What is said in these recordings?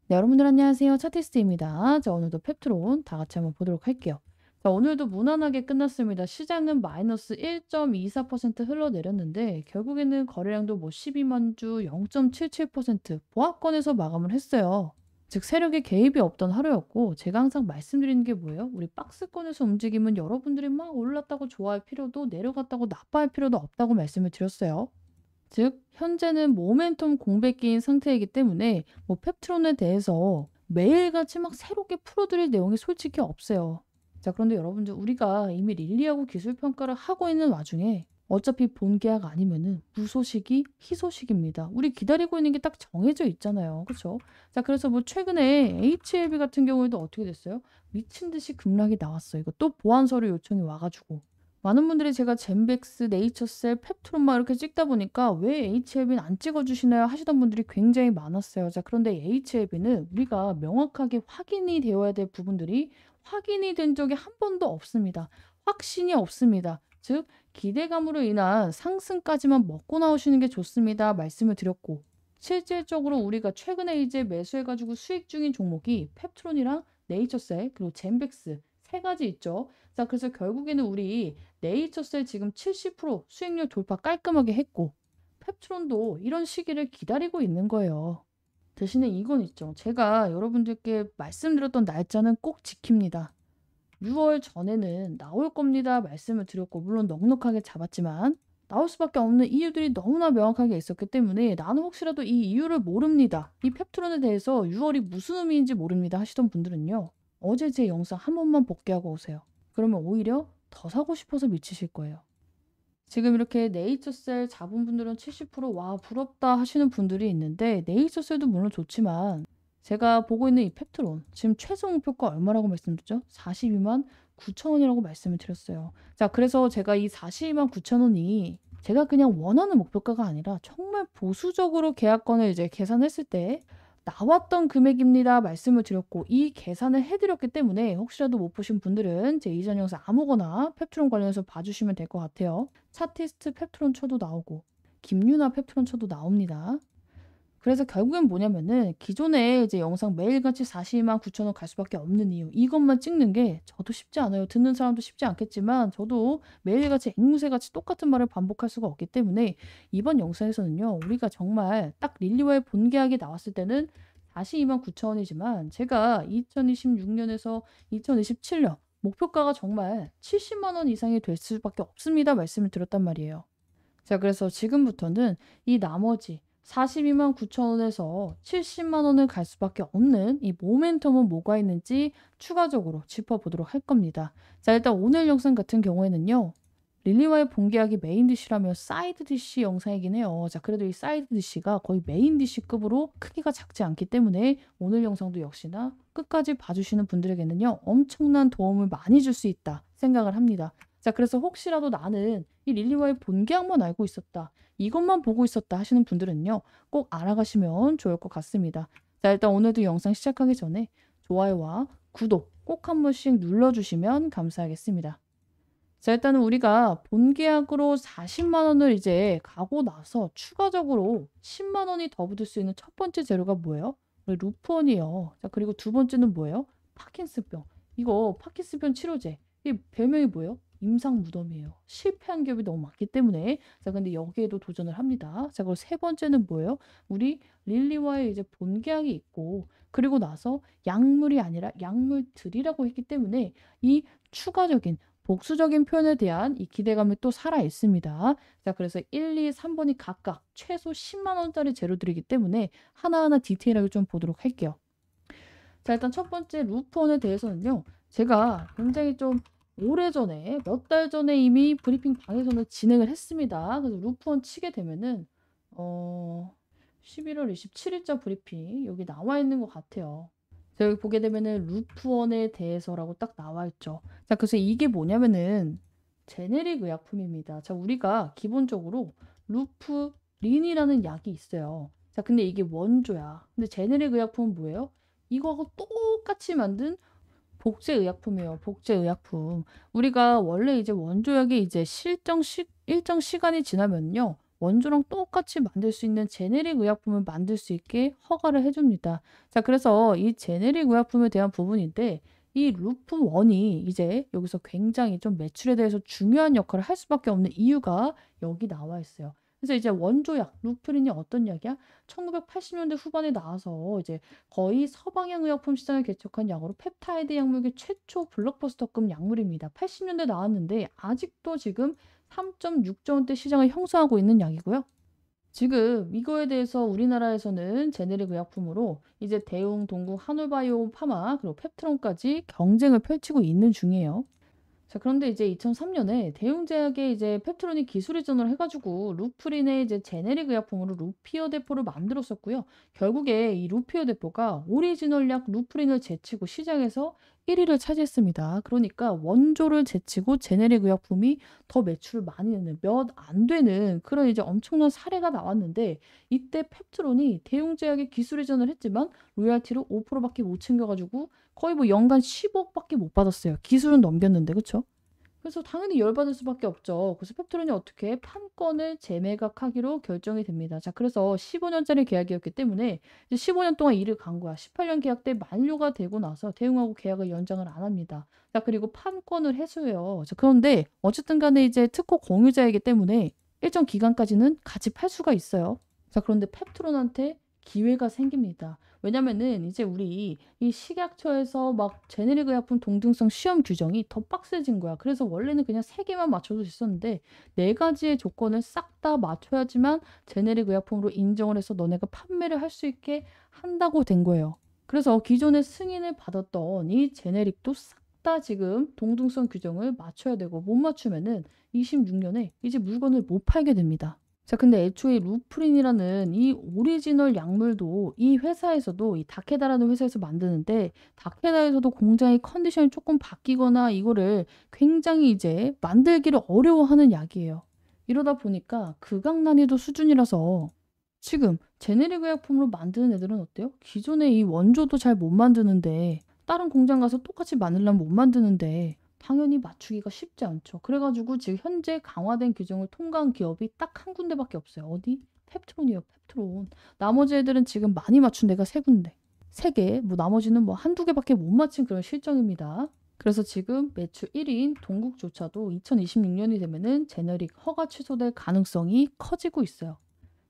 네, 여러분들 안녕하세요. 차티스트입니다. 자, 오늘도 펩트론 다 같이 한번 보도록 할게요. 자, 오늘도 무난하게 끝났습니다. 시장은 마이너스 1.24% 흘러내렸는데 결국에는 거래량도 뭐 12만 주 0.77% 보합권에서 마감을 했어요. 즉 세력의 개입이 없던 하루였고, 제가 항상 말씀드리는 게 뭐예요? 우리 박스권에서 움직이면 여러분들이 막 올랐다고 좋아할 필요도, 내려갔다고 나빠할 필요도 없다고 말씀을 드렸어요. 즉 현재는 모멘텀 공백기인 상태이기 때문에 뭐 펩트론에 대해서 매일같이 막 새롭게 풀어드릴 내용이 솔직히 없어요. 자, 그런데 여러분들, 우리가 이미 릴리하고 기술 평가를 하고 있는 와중에 어차피 본 계약 아니면은 무소식이 희소식입니다. 우리 기다리고 있는 게 딱 정해져 있잖아요. 그렇죠? 자, 그래서 뭐 최근에 HLB 같은 경우에도 어떻게 됐어요? 미친 듯이 급락이 나왔어요. 이거 또 보완 서류 요청이 와가지고. 많은 분들이 제가 젠백스, 네이처셀, 펩트론 막 이렇게 찍다 보니까 왜 HLB는 안 찍어주시나요? 하시던 분들이 굉장히 많았어요. 자, 그런데 HLB는 우리가 명확하게 확인이 되어야 될 부분들이 확인이 된 적이 한 번도 없습니다. 확신이 없습니다. 즉, 기대감으로 인한 상승까지만 먹고 나오시는 게 좋습니다. 말씀을 드렸고, 실질적으로 우리가 최근에 이제 매수해가지고 수익 중인 종목이 펩트론이랑 네이처셀, 그리고 젠백스 세 가지 있죠. 자, 그래서 결국에는 우리 네이처셀 지금 70% 수익률 돌파 깔끔하게 했고, 펩트론도 이런 시기를 기다리고 있는 거예요. 대신에 이건 있죠. 제가 여러분들께 말씀드렸던 날짜는 꼭 지킵니다. 6월 전에는 나올 겁니다. 말씀을 드렸고, 물론 넉넉하게 잡았지만 나올 수밖에 없는 이유들이 너무나 명확하게 있었기 때문에 나는 혹시라도 이 이유를 모릅니다. 이 펩트론에 대해서 6월이 무슨 의미인지 모릅니다 하시던 분들은요. 어제 제 영상 한 번만 복귀하고 오세요. 그러면 오히려 더 사고 싶어서 미치실 거예요. 지금 이렇게 네이처셀 잡은 분들은 70%와 부럽다 하시는 분들이 있는데, 네이처셀도 물론 좋지만 제가 보고 있는 이 펩트론 지금 최종 목표가 얼마라고 말씀드렸죠? 42만 9천 원이라고 말씀을 드렸어요. 자, 그래서 제가 이 42만 9천 원이 제가 그냥 원하는 목표가가 아니라 정말 보수적으로 계약권을 이제 계산했을 때 나왔던 금액입니다. 말씀을 드렸고, 이 계산을 해드렸기 때문에 혹시라도 못 보신 분들은 제 이전 영상 아무거나 펩트론 관련해서 봐주시면 될 것 같아요. 차티스트 펩트론 쳐도 나오고 김유나 펩트론 쳐도 나옵니다. 그래서 결국엔 뭐냐면은 기존에 이제 영상 매일같이 42만 9천 원 갈 수밖에 없는 이유, 이것만 찍는 게 저도 쉽지 않아요. 듣는 사람도 쉽지 않겠지만 저도 매일같이 앵무새같이 똑같은 말을 반복할 수가 없기 때문에 이번 영상에서는요, 우리가 정말 딱 릴리와의 본계약이 나왔을 때는 42만 9천 원이지만 제가 2026년에서 2027년 목표가가 정말 70만 원 이상이 될 수밖에 없습니다. 말씀을 드렸단 말이에요. 자, 그래서 지금부터는 이 나머지 42만 9천 원에서 70만 원을 갈 수밖에 없는 이 모멘텀은 뭐가 있는지 추가적으로 짚어보도록 할 겁니다. 자, 일단 오늘 영상 같은 경우에는요, 릴리와의 본계약이 메인 디쉬라면 사이드 디쉬 영상이긴 해요. 자, 그래도 이 사이드 디쉬가 거의 메인 디쉬급으로 크기가 작지 않기 때문에 오늘 영상도 역시나 끝까지 봐주시는 분들에게는요, 엄청난 도움을 많이 줄 수 있다 생각을 합니다. 자, 그래서 혹시라도 나는 이 릴리와의 본계약만 알고 있었다, 이것만 보고 있었다 하시는 분들은요, 꼭 알아가시면 좋을 것 같습니다. 자, 일단 오늘도 영상 시작하기 전에 좋아요와 구독 꼭 한 번씩 눌러주시면 감사하겠습니다. 자, 일단은 우리가 본계약으로 40만 원을 이제 가고 나서 추가적으로 10만 원이 더 붙을 수 있는 첫 번째 재료가 뭐예요? 우리 루프원이에요. 자, 그리고 두 번째는 뭐예요? 파킨슨병. 이거 파킨슨병 치료제. 이 별명이 뭐예요? 임상 무덤이에요. 실패한 기업이 너무 많기 때문에. 자, 근데 여기에도 도전을 합니다. 자, 그리고 세 번째는 뭐예요? 우리 릴리와의 이제 본계약이 있고, 그리고 나서 약물이 아니라 약물들이라고 했기 때문에 이 추가적인 복수적인 표현에 대한 이 기대감이 또 살아 있습니다. 자, 그래서 1, 2, 3번이 각각 최소 10만 원짜리 재료들이기 때문에 하나하나 디테일하게 좀 보도록 할게요. 자, 일단 첫 번째 루프원에 대해서는요, 제가 굉장히 좀 오래전에, 몇 달 전에 이미 브리핑 방에서는 진행을 했습니다. 그래서 루프원 치게 되면은 11월 27일자 브리핑 여기 나와 있는 것 같아요. 자, 여기 보게 되면은 루프원에 대해서라고 딱 나와 있죠. 자, 그래서 이게 뭐냐면은 제네릭 의약품입니다. 자, 우리가 기본적으로 루프린이라는 약이 있어요. 자, 근데 이게 원조야. 근데 제네릭 의약품은 뭐예요? 이거하고 똑같이 만든 복제의약품이에요. 복제의약품. 우리가 원래 이제 원조약이 이제 일정 시간이 지나면요, 원조랑 똑같이 만들 수 있는 제네릭 의약품을 만들 수 있게 허가를 해 줍니다. 자 그래서 이 제네릭 의약품에 대한 부분인데 이 루프 1이 이제 여기서 굉장히 좀 매출에 대해서 중요한 역할을 할 수밖에 없는 이유가 여기 나와 있어요. 그래서 이제 원조약 루프린이 어떤 약이야? 1980년대 후반에 나와서 이제 거의 서방향 의약품 시장을 개척한 약으로 펩타이드 약물계 최초 블록버스터급 약물입니다. 80년대 나왔는데 아직도 지금 3.6조 원대 시장을 형성하고 있는 약이고요. 지금 이거에 대해서 우리나라에서는 제네릭 의약품으로 이제 대웅, 동국, 한올바이오 파마 그리고 펩트론까지 경쟁을 펼치고 있는 중이에요. 자 그런데 이제 2003년에 대웅제약에 이제 펩트론이 기술 이전을 해 가지고 루프린의 이제 제네릭 의약품으로 루피어 대포를 만들었었고요. 결국에 이 루피어 대포가 오리지널 약 루프린을 제치고 시장에서 1 위를 차지했습니다. 그러니까 원조를 제치고 제네릭 의약품이 더 매출을 많이 내는 몇 안 되는 그런 이제 엄청난 사례가 나왔는데 이때 펩트론이 대웅제약에 기술 이전을 했지만 로열티를 5% 밖에 못 챙겨 가지고 거의 뭐 연간 10억 밖에 못 받았어요. 기술은 넘겼는데 그쵸? 그래서 당연히 열받을 수밖에 없죠. 그래서 펩트론이 어떻게 판권을 재매각하기로 결정이 됩니다. 자 그래서 15년짜리 계약이었기 때문에 이제 15년 동안 일을 간 거야. 18년 계약 때 만료가 되고 나서 대웅하고 계약을 연장을 안 합니다. 자 그리고 판권을 해소해요. 자 그런데 어쨌든 간에 이제 특허 공유자이기 때문에 일정 기간까지는 같이 팔 수가 있어요. 자 그런데 펩트론한테 기회가 생깁니다. 왜냐면은 이제 우리 이 식약처에서 막 제네릭 의약품 동등성 시험 규정이 더 빡세진 거야. 그래서 원래는 그냥 3개만 맞춰도 됐었는데 4가지의 조건을 싹 다 맞춰야지만 제네릭 의약품으로 인정을 해서 너네가 판매를 할 수 있게 한다고 된 거예요. 그래서 기존에 승인을 받았던 이 제네릭도 싹 다 지금 동등성 규정을 맞춰야 되고 못 맞추면은 26년에 이제 물건을 못 팔게 됩니다. 자 근데 애초에 루프린이라는 이 오리지널 약물도 이 회사에서도 이 다케다라는 회사에서 만드는데 다케다에서도 공장의 컨디션이 조금 바뀌거나 이거를 굉장히 이제 만들기를 어려워하는 약이에요. 이러다 보니까 극악 난이도 수준이라서 지금 제네릭 의약품으로 만드는 애들은 어때요? 기존의 이 원조도 잘 못 만드는데 다른 공장 가서 똑같이 만들려면 못 만드는데 당연히 맞추기가 쉽지 않죠. 그래 가지고 지금 현재 강화된 규정을 통과한 기업이 딱 한 군데밖에 없어요. 어디? 펩트론이에요, 펩트론. 나머지 애들은 지금 많이 맞춘 데가 3군데. 3개, 뭐 나머지는 뭐 한두 개밖에 못 맞힌 그런 실정입니다. 그래서 지금 매출 1위인 동국조차도 2026년이 되면은 제너릭 허가 취소될 가능성이 커지고 있어요.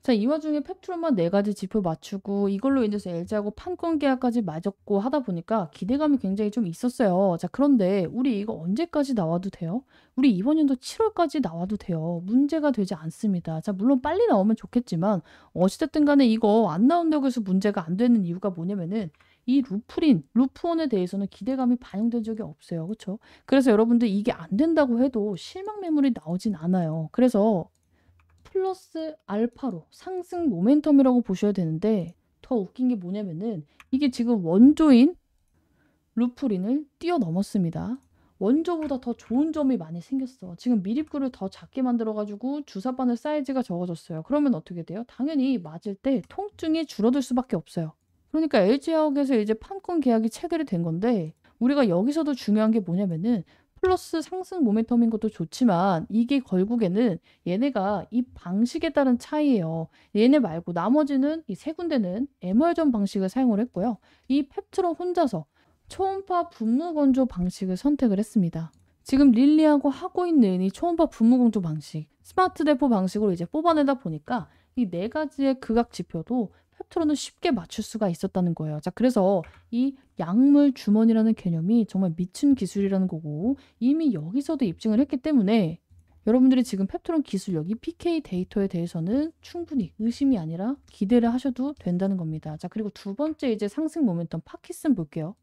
자, 이 와중에 펩트론만 4가지 지표 맞추고 이걸로 인해서 LG하고 판권 계약까지 맺었고 하다 보니까 기대감이 굉장히 좀 있었어요. 자, 그런데 우리 이거 언제까지 나와도 돼요? 우리 이번 연도 7월까지 나와도 돼요. 문제가 되지 않습니다. 자, 물론 빨리 나오면 좋겠지만 어찌됐든 간에 이거 안 나온다고 해서 문제가 안 되는 이유가 뭐냐면은 이 루프린, 루프온에 대해서는 기대감이 반영된 적이 없어요. 그렇죠? 그래서 여러분들 이게 안 된다고 해도 실망 매물이 나오진 않아요. 그래서 플러스 알파로 상승 모멘텀이라고 보셔야 되는데 더 웃긴 게 뭐냐면은 이게 지금 원조인 루프린을 뛰어넘었습니다. 원조보다 더 좋은 점이 많이 생겼어. 지금 미립구를 더 작게 만들어가지고 주사바늘 사이즈가 적어졌어요. 그러면 어떻게 돼요? 당연히 맞을 때 통증이 줄어들 수밖에 없어요. 그러니까 LG화학에서 이제 판권 계약이 체결이 된 건데 우리가 여기서도 중요한 게 뭐냐면은 플러스 상승 모멘텀인 것도 좋지만 이게 결국에는 얘네가 이 방식에 따른 차이예요. 얘네 말고 나머지는 이 3군데는 에멀전 방식을 사용을 했고요. 이 펩트론 혼자서 초음파 분무 건조 방식을 선택을 했습니다. 지금 릴리하고 하고 있는 이 초음파 분무 건조 방식, 스마트 대포 방식으로 이제 뽑아내다 보니까 이 4가지의 극악 지표도 펩트론을 쉽게 맞출 수가 있었다는 거예요. 자, 그래서 이 약물 주머니라는 개념이 정말 미친 기술이라는 거고 이미 여기서도 입증을 했기 때문에 여러분들이 지금 펩트론 기술력이 PK 데이터에 대해서는 충분히 의심이 아니라 기대를 하셔도 된다는 겁니다. 자, 그리고 두 번째 이제 상승 모멘텀 파킨슨 볼게요.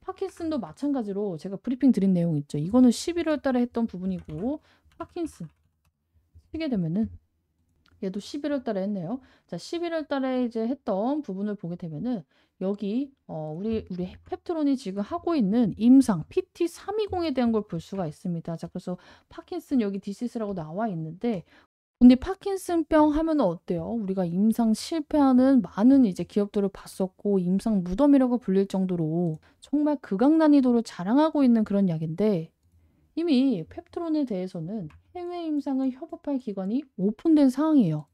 파킨슨도 마찬가지로 제가 브리핑 드린 내용 있죠. 이거는 11월 달에 했던 부분이고 파킨슨 쓰게 되면은 얘도 11월 달에 했네요. 자, 11월 달에 이제 했던 부분을 보게 되면은 여기 우리 펩트론이 지금 하고 있는 임상 PT320에 대한 걸 볼 수가 있습니다. 자, 그래서 파킨슨 여기 디시스라고 나와 있는데 근데 파킨슨병 하면은 어때요? 우리가 임상 실패하는 많은 이제 기업들을 봤었고 임상 무덤이라고 불릴 정도로 정말 극악 난이도를 자랑하고 있는 그런 약인데 이미 펩트론에 대해서는 해외 임상을 협업할 기관이 오픈된 상황이에요.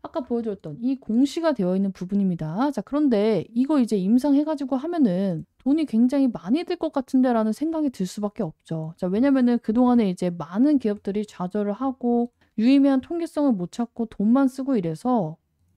아까 보여드렸던 이 공시가 되어 있는 부분입니다. 자, 그런데 이거 이제 임상해 가지고 하면은 돈이 굉장히 많이 들 것 같은데라는 생각이 들 수밖에 없죠. 자, 왜냐면은 그동안에 이제 많은 기업들이 좌절을 하고 유의미한 통계성을 못 찾고 돈만 쓰고 이래서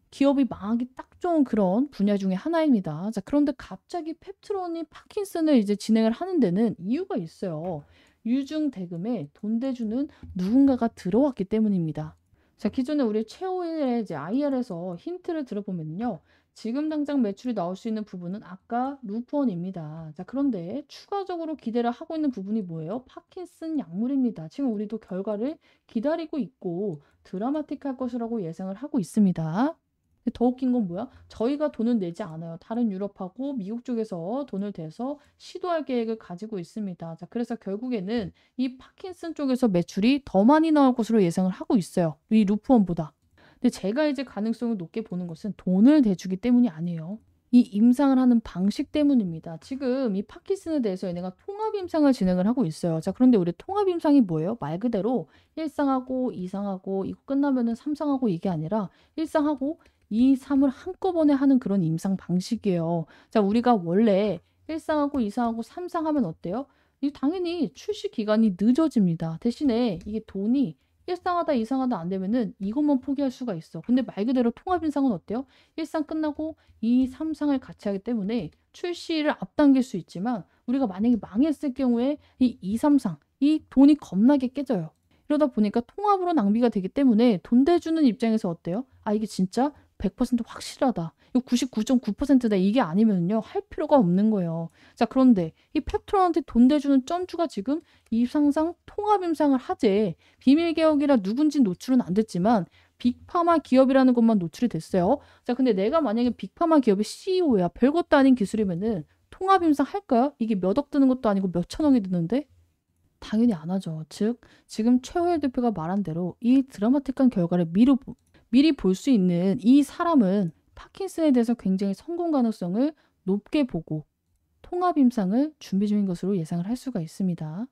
기업이 망하기 딱 좋은 그런 분야 중에 하나입니다. 자, 그런데 갑자기 펩트론이 파킨슨을 이제 진행을 하는 데는 이유가 있어요. 유증 대금에 돈 대주는 누군가가 들어왔기 때문입니다. 자, 기존에 우리 최호일의 이제 IR에서 힌트를 들어보면요. 지금 당장 매출이 나올 수 있는 부분은 아까 루프원입니다. 자, 그런데 추가적으로 기대를 하고 있는 부분이 뭐예요? 파킨슨 약물입니다. 지금 우리도 결과를 기다리고 있고 드라마틱할 것이라고 예상을 하고 있습니다. 근데 더 웃긴 건 뭐야? 저희가 돈을 내지 않아요. 다른 유럽하고 미국 쪽에서 돈을 대서 시도할 계획을 가지고 있습니다. 자, 그래서 결국에는 이 파킨슨 쪽에서 매출이 더 많이 나올 것으로 예상을 하고 있어요. 이 루프원보다. 근데 제가 이제 가능성을 높게 보는 것은 돈을 대주기 때문이 아니에요. 이 임상을 하는 방식 때문입니다. 지금 이 파킨슨에 대해서 얘네가 통합 임상을 진행을 하고 있어요. 자, 그런데 우리 통합 임상이 뭐예요? 말 그대로 1상하고 2상하고 이거 끝나면은 3상하고 이게 아니라 1상하고 2, 3을 한꺼번에 하는 그런 임상 방식이에요. 자, 우리가 원래 1상하고 2상하고 3상 하면 어때요? 이 당연히 출시 기간이 늦어집니다. 대신에 이게 돈이 1상하다 2상하다 안 되면은 이것만 포기할 수가 있어. 근데 말 그대로 통합 인상은 어때요? 1상 끝나고 2, 3상을 같이 하기 때문에 출시를 앞당길 수 있지만 우리가 만약에 망했을 경우에 이 2, 3상 이 돈이 겁나게 깨져요. 이러다 보니까 통합으로 낭비가 되기 때문에 돈 대주는 입장에서 어때요? 아, 이게 진짜 100% 확실하다. 이거 99.9%다. 이게 아니면요. 할 필요가 없는 거예요. 자, 그런데 이 펩트론한테 돈 대주는 점주가 지금 이 상상 통합 임상을 하재. 비밀 개혁이라 누군지 노출은 안 됐지만 빅파마 기업이라는 것만 노출이 됐어요. 자, 근데 내가 만약에 빅파마 기업의 CEO야. 별것도 아닌 기술이면은 통합 임상 할까요? 이게 몇 억 드는 것도 아니고 몇 천억이 드는데? 당연히 안 하죠. 즉, 지금 최호일 대표가 말한 대로 이 드라마틱한 결과를 미리 볼 수 있는 이 사람은 파킨슨에 대해서 굉장히 성공 가능성을 높게 보고 통합 임상을 준비 중인 것으로 예상을 할 수가 있습니다.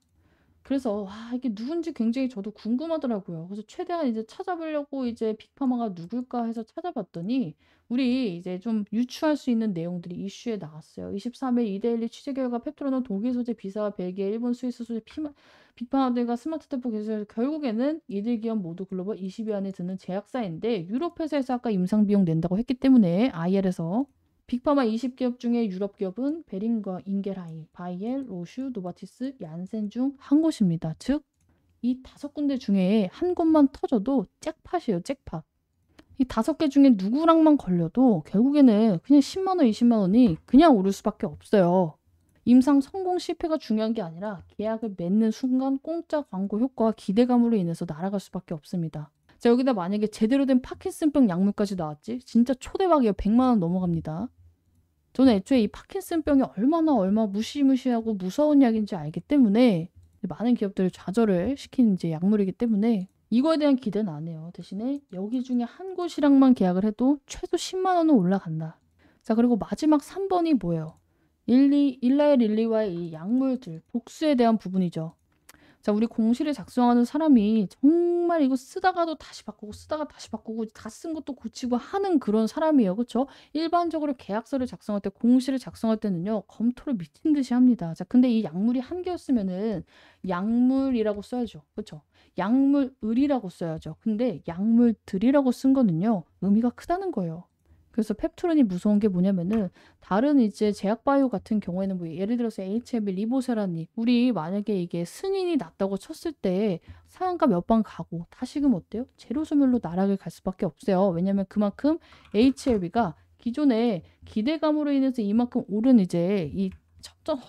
그래서 와, 이게 누군지 굉장히 저도 궁금하더라고요. 그래서 최대한 이제 찾아보려고 이제 빅파마가 누굴까 해서 찾아봤더니 우리 이제 좀 유추할 수 있는 내용들이 이슈에 나왔어요. 23일 이데일리 취재 결과 펩트로는 독일 소재 비사와 벨기에, 일본, 스위스 소재 빅파마들과 스마트테프 기술 결국에는 이들 기업 모두 글로벌 20위 안에 드는 제약사인데 유럽 회사에서 아까 임상 비용 낸다고 했기 때문에 IR에서 빅파마 20기업 중에 유럽 기업은 베링거, 인겔하임, 바이엘, 로슈, 노바티스, 얀센 중 한 곳입니다. 즉, 이 5군데 중에 한 곳만 터져도 잭팟이에요, 잭팟. 이 5개 중에 누구랑만 걸려도 결국에는 그냥 10만 원, 20만 원이 그냥 오를 수밖에 없어요. 임상 성공 실패가 중요한 게 아니라 계약을 맺는 순간 공짜 광고 효과와 기대감으로 인해서 날아갈 수밖에 없습니다. 자, 여기다 만약에 제대로 된 파킨슨병 약물까지 나왔지? 진짜 초대박이에요. 100만 원 넘어갑니다. 저는 애초에 이 파킨슨병이 얼마 무시무시하고 무서운 약인지 알기 때문에 많은 기업들을 좌절을 시키는 이제 약물이기 때문에 이거에 대한 기대는 안 해요. 대신에 여기 중에 한 곳이랑만 계약을 해도 최소 10만 원은 올라간다. 자, 그리고 마지막 3번이 뭐예요? 일라의 릴리와의 이 약물들, 복수에 대한 부분이죠. 자, 우리 공시를 작성하는 사람이 정말 이거 쓰다가도 다시 바꾸고 쓰다가 다시 바꾸고 다 쓴 것도 고치고 하는 그런 사람이에요. 그렇죠? 일반적으로 계약서를 작성할 때 공시를 작성할 때는요. 검토를 미친 듯이 합니다. 자, 근데 이 약물이 한 개였으면은 약물이라고 써야죠. 그렇죠? 약물을이라고 써야죠. 근데 약물들이라고 쓴 거는요. 의미가 크다는 거예요. 그래서 펩트론이 무서운 게 뭐냐면은 다른 이제 제약바이오 같은 경우에는 뭐 예를 들어서 HLB, 리보세라님 우리 만약에 이게 승인이 났다고 쳤을 때 상한가 몇 번 가고 다시금 어때요? 제로 소멸로 나락을 갈 수밖에 없어요. 왜냐면 그만큼 HLB가 기존에 기대감으로 인해서 이만큼 오른 이제 이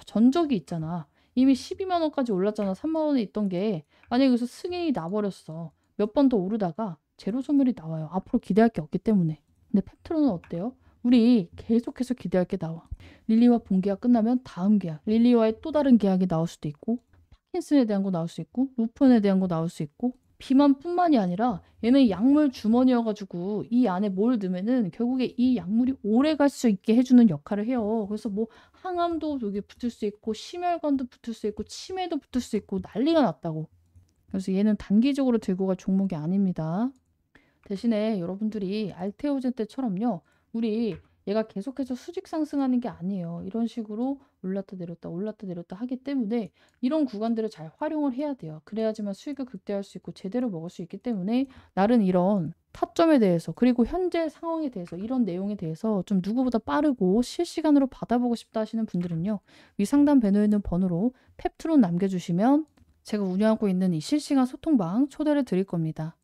전적이 있잖아. 이미 12만 원까지 올랐잖아. 3만 원에 있던 게 만약에 여기서 승인이 나버렸어. 몇 번 더 오르다가 제로 소멸이 나와요. 앞으로 기대할 게 없기 때문에. 근데 펩트론은 어때요? 우리 계속해서 기대할 게 나와. 릴리와 본계약 끝나면 다음 계약, 릴리와의 또 다른 계약이 나올 수도 있고 파킨슨에 대한 거 나올 수 있고 루펀에 대한 거 나올 수 있고 비만뿐만이 아니라 얘는 약물 주머니여가지고 이 안에 뭘 넣으면은 결국에 이 약물이 오래 갈 수 있게 해주는 역할을 해요. 그래서 뭐 항암도 여기 붙을 수 있고 심혈관도 붙을 수 있고 치매도 붙을 수 있고 난리가 났다고. 그래서 얘는 단기적으로 들고 갈 종목이 아닙니다. 대신에 여러분들이 알테오젠 때처럼요. 우리 얘가 계속해서 수직 상승하는 게 아니에요. 이런 식으로 올랐다 내렸다 올랐다 내렸다 하기 때문에 이런 구간들을 잘 활용을 해야 돼요. 그래야지만 수익을 극대화할 수 있고 제대로 먹을 수 있기 때문에 나는 이런 타점에 대해서 그리고 현재 상황에 대해서 이런 내용에 대해서 좀 누구보다 빠르고 실시간으로 받아보고 싶다 하시는 분들은요. 위 상단 배너에 있는 번호로 펩트론 남겨주시면 제가 운영하고 있는 이 실시간 소통방 초대를 드릴 겁니다.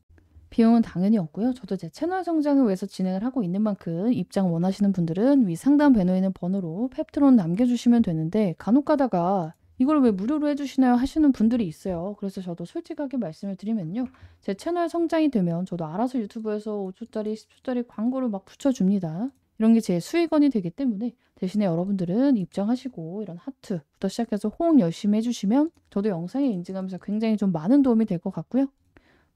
비용은 당연히 없고요. 저도 제 채널 성장을 위해서 진행을 하고 있는 만큼 입장 원하시는 분들은 위 상단 배너에 있는 번호로 펩트론 남겨주시면 되는데 간혹 가다가 이걸 왜 무료로 해주시나요? 하시는 분들이 있어요. 그래서 저도 솔직하게 말씀을 드리면요. 제 채널 성장이 되면 저도 알아서 유튜브에서 5초짜리, 10초짜리 광고를 막 붙여줍니다. 이런 게 제 수익원이 되기 때문에 대신에 여러분들은 입장하시고 이런 하트부터 시작해서 호응 열심히 해주시면 저도 영상에 인증하면서 굉장히 좀 많은 도움이 될 것 같고요.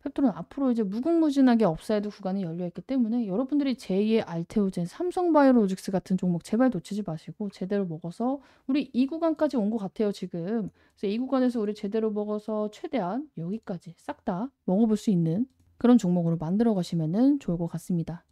펩토는 앞으로 이제 무궁무진하게 업사이드 구간이 열려 있기 때문에 여러분들이 제2의 알테오젠, 삼성바이오로직스 같은 종목 제발 놓치지 마시고 제대로 먹어서 우리 이 구간까지 온 것 같아요, 지금. 그래서 이 구간에서 우리 제대로 먹어서 최대한 여기까지 싹 다 먹어볼 수 있는 그런 종목으로 만들어 가시면 좋을 것 같습니다.